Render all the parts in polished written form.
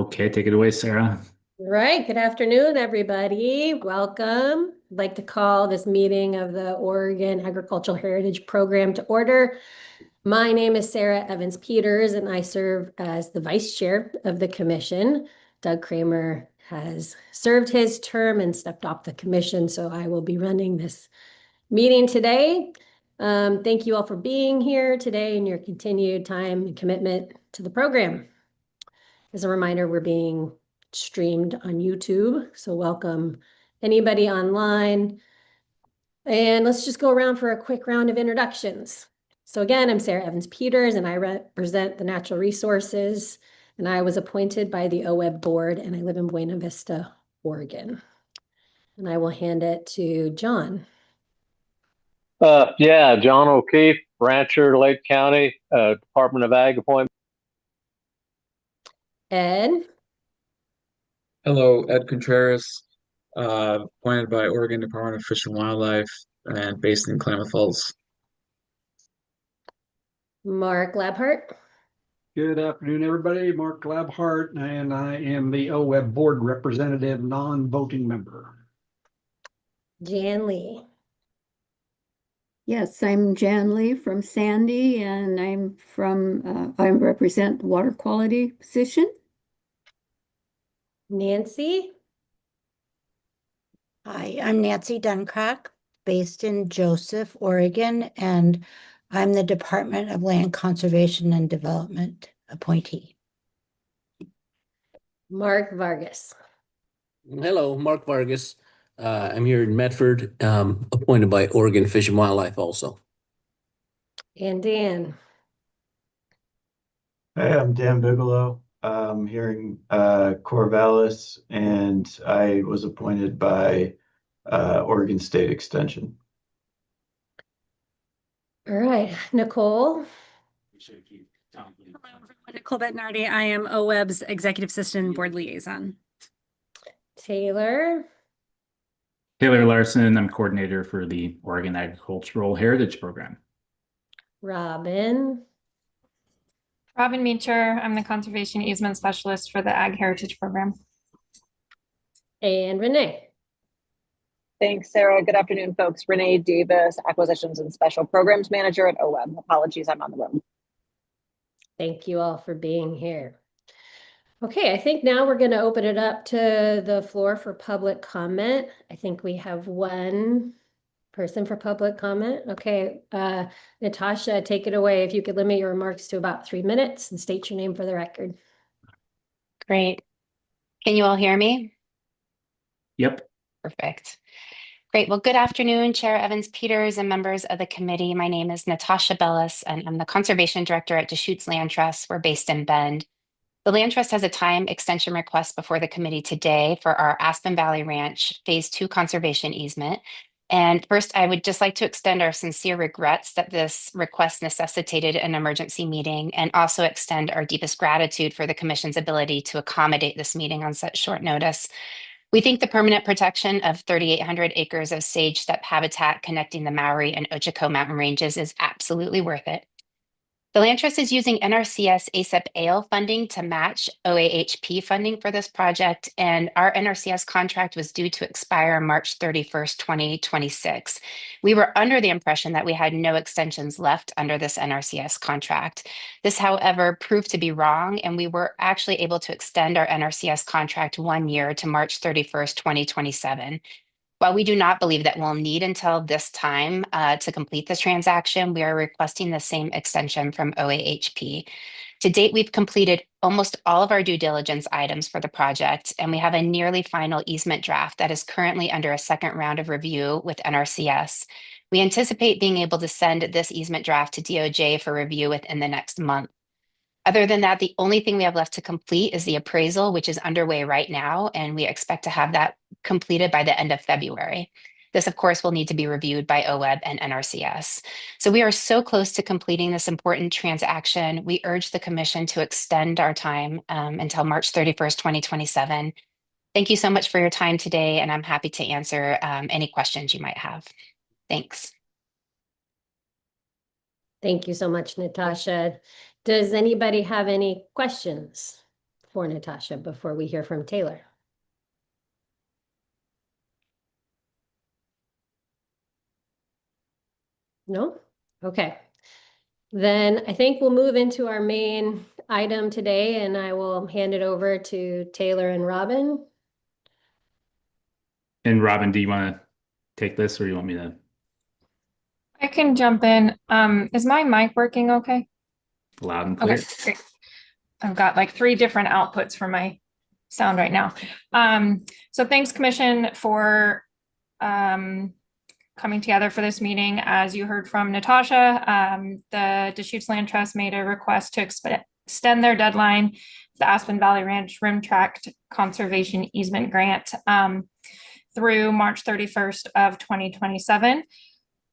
Okay, take it away, Sarah. Right. Good afternoon, everybody. Welcome. I'd like to call this meeting of the Oregon Agricultural Heritage Program to order. My name is Sarah Evans Peters, and I serve as the vice chair of the commission. Doug Kramer has served his term and stepped off the commission, so I will be running this meeting today. Thank you all for being here today and your continued time and commitment to the program. As a reminder, we're being streamed on YouTube, so welcome anybody online. And let's just go around for a quick round of introductions. So again, I'm Sarah Evans Peters, and I represent the Natural Resources, and I was appointed by the OWEB board, and I live in Buena Vista, Oregon. And I will hand it to John. Yeah, John O'Keefe, rancher, Lake County, Department of Ag appointment. Ed. Hello, Ed Contreras, appointed by Oregon Department of Fish and Wildlife and based in Klamath Falls. Mark Labhart. Good afternoon, everybody. Mark Labhart, and I am the OWEB board representative, non-voting member. Jan Lee. Yes, I'm Jan Lee from Sandy, and I represent the water quality position. Nancy. Hi, I'm Nancy Duncrack, based in Joseph, Oregon, and I'm the Department of Land Conservation and Development appointee. Mark Vargas. Hello, Mark Vargas. I'm here in Medford, appointed by Oregon Fish and Wildlife also. And Dan. Hi, I'm Dan Bigelow. I'm here in Corvallis, and I was appointed by Oregon State Extension. All right, Nicole. Hello, everyone. Nicole Bettinardi. I am OWEB's Executive Assistant Board Liaison. Taylor. Taylor Larson, I'm coordinator for the Oregon Agricultural Heritage Program. Robin. Robin Meacher, I'm the Conservation Easement Specialist for the Ag Heritage Program. And Renee. Thanks, Sarah. Good afternoon, folks. Renee Davis, Acquisitions and Special Programs Manager at OWEB. Apologies, I'm on the road. Thank you all for being here. Okay, I think now we're going to open it up to the floor for public comment. I think we have one person for public comment. Okay, Natasha, take it away. If you could limit your remarks to about 3 minutes and state your name for the record. Great. Can you all hear me? Yep. Perfect. Great. Well, good afternoon, Chair Evans Peters and members of the committee. My name is Natasha Bellis, and I'm the Conservation Director at Deschutes Land Trust. We're based in Bend. The Land Trust has a time extension request before the committee today for our Aspen Valley Ranch Phase 2 conservation easement. And first, I would just like to extend our sincere regrets that this request necessitated an emergency meeting, and also extend our deepest gratitude for the Commission's ability to accommodate this meeting on such short notice. We think the permanent protection of 3,800 acres of sage steppe habitat connecting the Mowry and Ochako mountain ranges is absolutely worth it. The Land Trust is using NRCS ASAP AIL funding to match OAHP funding for this project, and our NRCS contract was due to expire March 31st, 2026. We were under the impression that we had no extensions left under this NRCS contract. This, however, proved to be wrong, and we were actually able to extend our NRCS contract 1 year to March 31st, 2027. While we do not believe that we'll need until this time to complete this transaction, we are requesting the same extension from OAHP. To date, we've completed almost all of our due diligence items for the project, and we have a nearly final easement draft that is currently under a second round of review with NRCS. We anticipate being able to send this easement draft to DOJ for review within the next month. Other than that, the only thing we have left to complete is the appraisal, which is underway right now, and we expect to have that completed by the end of February. This, of course, will need to be reviewed by OWEB and NRCS. So we are so close to completing this important transaction. We urge the Commission to extend our time until March 31st, 2027. Thank you so much for your time today, and I'm happy to answer any questions you might have. Thanks. Thank you so much, Natasha. Does anybody have any questions for Natasha before we hear from Taylor? No? Okay. Then I think we'll move into our main item today, and I will hand it over to Taylor and Robin. And Robin, do you want to take this or you want me to? I can jump in. Is my mic working okay? Loud and clear. Okay, great. I've got like 3 different outputs for my sound right now. So thanks, Commission, for coming together for this meeting. As you heard from Natasha, the Deschutes Land Trust made a request to extend their deadline, the Aspen Valley Ranch Rim Tract Conservation Easement Grant, through March 31st of 2027.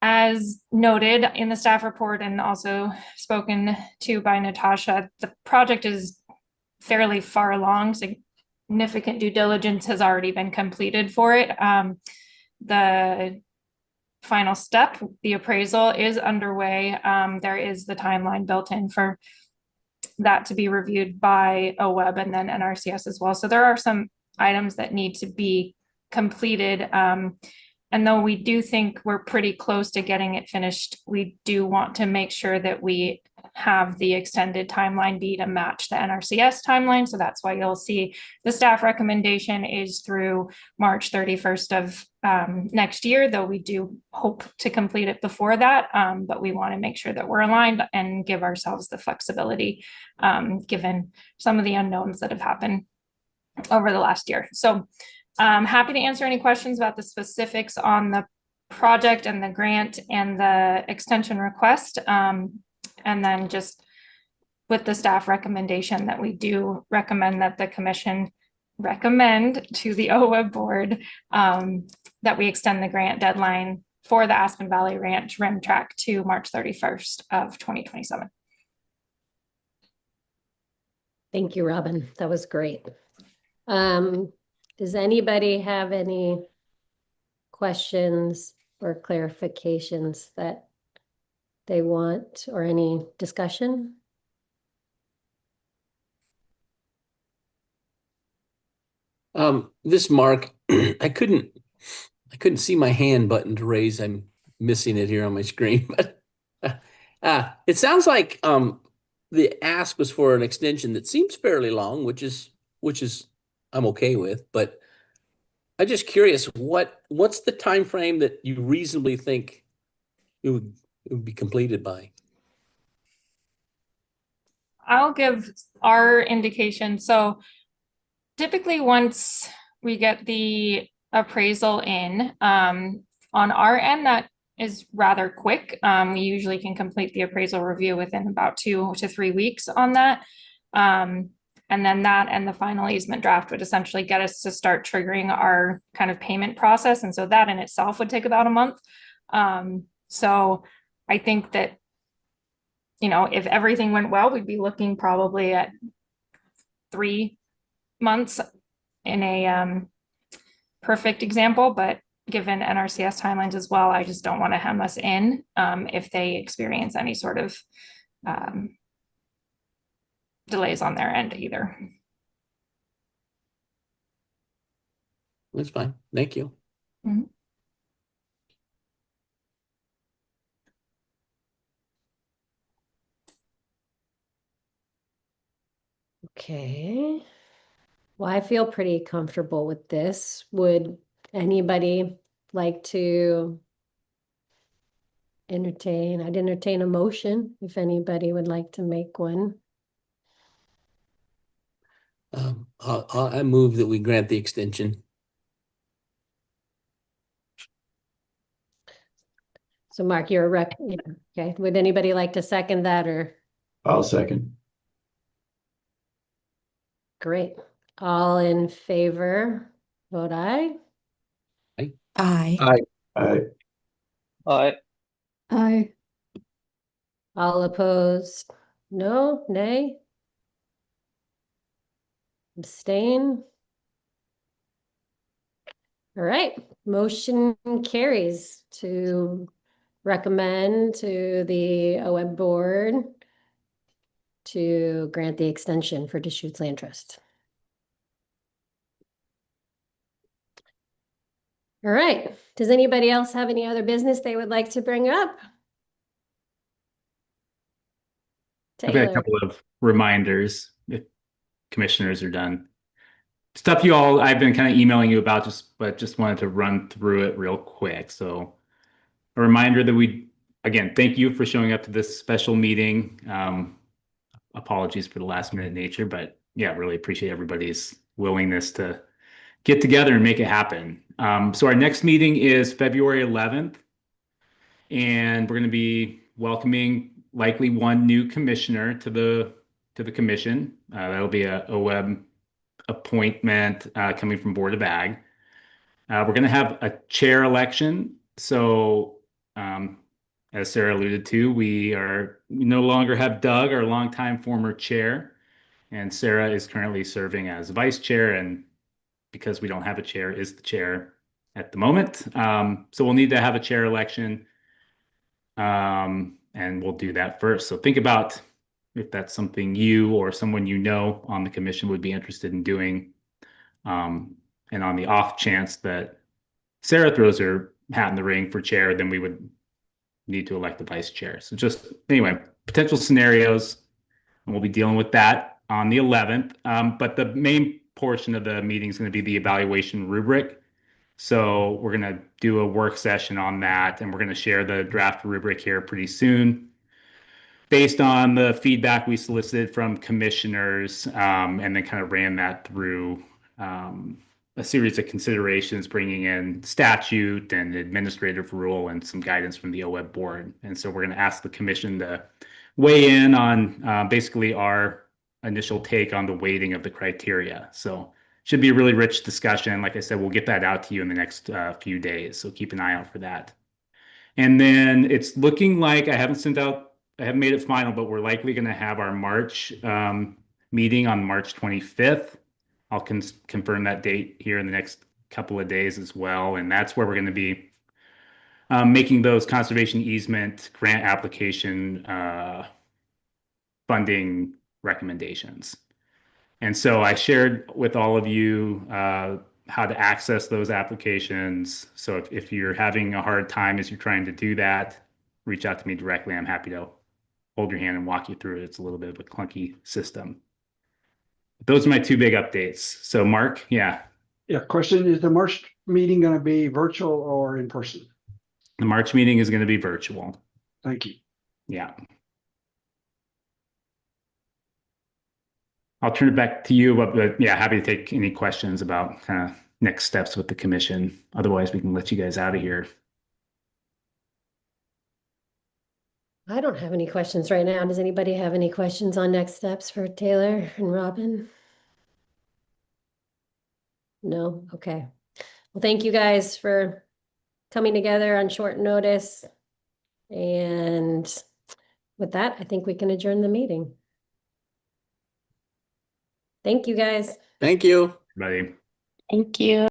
As noted in the staff report and also spoken to by Natasha, the project is fairly far along. Significant due diligence has already been completed for it. The final step, the appraisal, is underway. There is the timeline built in for that to be reviewed by OWEB and then NRCS as well. So there are some items that need to be completed. And though we do think we're pretty close to getting it finished, we do want to make sure that we have the extended timeline be to match the NRCS timeline. So that's why you'll see the staff recommendation is through March 31st of next year, though we do hope to complete it before that. But we want to make sure that we're aligned and give ourselves the flexibility, given some of the unknowns that have happened over the last year. So I'm happy to answer any questions about the specifics on the project and the grant and the extension request. And then just with the staff recommendation that we do recommend that the commission recommend to the OWEB board that we extend the grant deadline for the Aspen Valley Ranch Rim Tract to March 31st of 2027. Thank you, Robin. That was great. Does anybody have any questions or clarifications that they want, or any discussion? This Mark, I couldn't see my hand button to raise. I'm missing it here on my screen, but it sounds like the ask was for an extension that seems fairly long, which is I'm okay with, but I'm just curious, what's the time frame that you reasonably think it would be completed by? I'll give our indication. So typically once we get the appraisal in, on our end, that is rather quick. We usually can complete the appraisal review within about 2 to 3 weeks on that. And then that and the final easement draft would essentially get us to start triggering our kind of payment process. And so that in itself would take about a month. So I think that, you know, if everything went well, we'd be looking probably at 3 months in a perfect example, but given NRCS timelines as well, I just don't want to hem us in if they experience any sort of delays on their end either. That's fine. Thank you. Mm-hmm. Okay. Well, I feel pretty comfortable with this. Would anybody like to entertain? I'd entertain a motion if anybody would like to make one. I move that we grant the extension. So Mark, you're a rep. Yeah, okay. Would anybody like to second that, or? I'll second. Great. All in favor, vote aye. Aye. Aye. Aye. Aye. All opposed, no, nay? Abstain? All right, motion carries to recommend to the OWEB board to grant the extension for Deschutes Land Trust. All right. Does anybody else have any other business they would like to bring up? I've got a Taylor. couple of reminders if commissioners are done. Stuff I've been kind of emailing you about, but just wanted to run through it real quick. So a reminder that again, thank you for showing up to this special meeting. Apologies for the last minute nature, but yeah, really appreciate everybody's willingness to get together and make it happen. So our next meeting is February 11th, and we're going to be welcoming likely one new commissioner to the commission. That'll be a OWEB appointment coming from Board of Ag. We're going to have a chair election. So as Sarah alluded to, we no longer have Doug, our longtime former chair, and Sarah is currently serving as vice chair, and because we don't have a chair, is the chair at the moment. So we'll need to have a chair election, and we'll do that first. So think about if that's something you or someone you know on the commission would be interested in doing. And on the off chance that Sarah throws her hat in the ring for chair, then we would need to elect the vice chair. So just anyway, potential scenarios, and we'll be dealing with that on the 11th. But the main portion of the meeting is going to be the evaluation rubric. So we're going to do a work session on that, and we're going to share the draft rubric here pretty soon based on the feedback we solicited from commissioners, and then kind of ran that through a series of considerations, bringing in statute and administrative rule and some guidance from the OWEB board. And so we're going to ask the commission to weigh in on basically our initial take on the weighting of the criteria. So should be a really rich discussion. Like I said, we'll get that out to you in the next few days. So keep an eye out for that. And then it's looking like I haven't made it final, but we're likely going to have our March meeting on March 25th. I'll confirm that date here in the next couple of days as well. And that's where we're going to be making those conservation easement grant application funding recommendations. And so I shared with all of you how to access those applications. So if you're having a hard time as you're trying to do that, reach out to me directly. I'm happy to hold your hand and walk you through it. It's a little bit of a clunky system. Those are my two big updates. So Mark, yeah. Yeah, question, is the March meeting going to be virtual or in person? The March meeting is going to be virtual. Thank you. Yeah. I'll turn it back to you, but yeah, happy to take any questions about kind of next steps with the commission. Otherwise, we can let you guys out of here. I don't have any questions right now. Does anybody have any questions on next steps for Taylor and Robin? No? Okay. Well, thank you guys for coming together on short notice. And with that, I think we can adjourn the meeting. Thank you, guys. Thank you. Everybody. Thank you.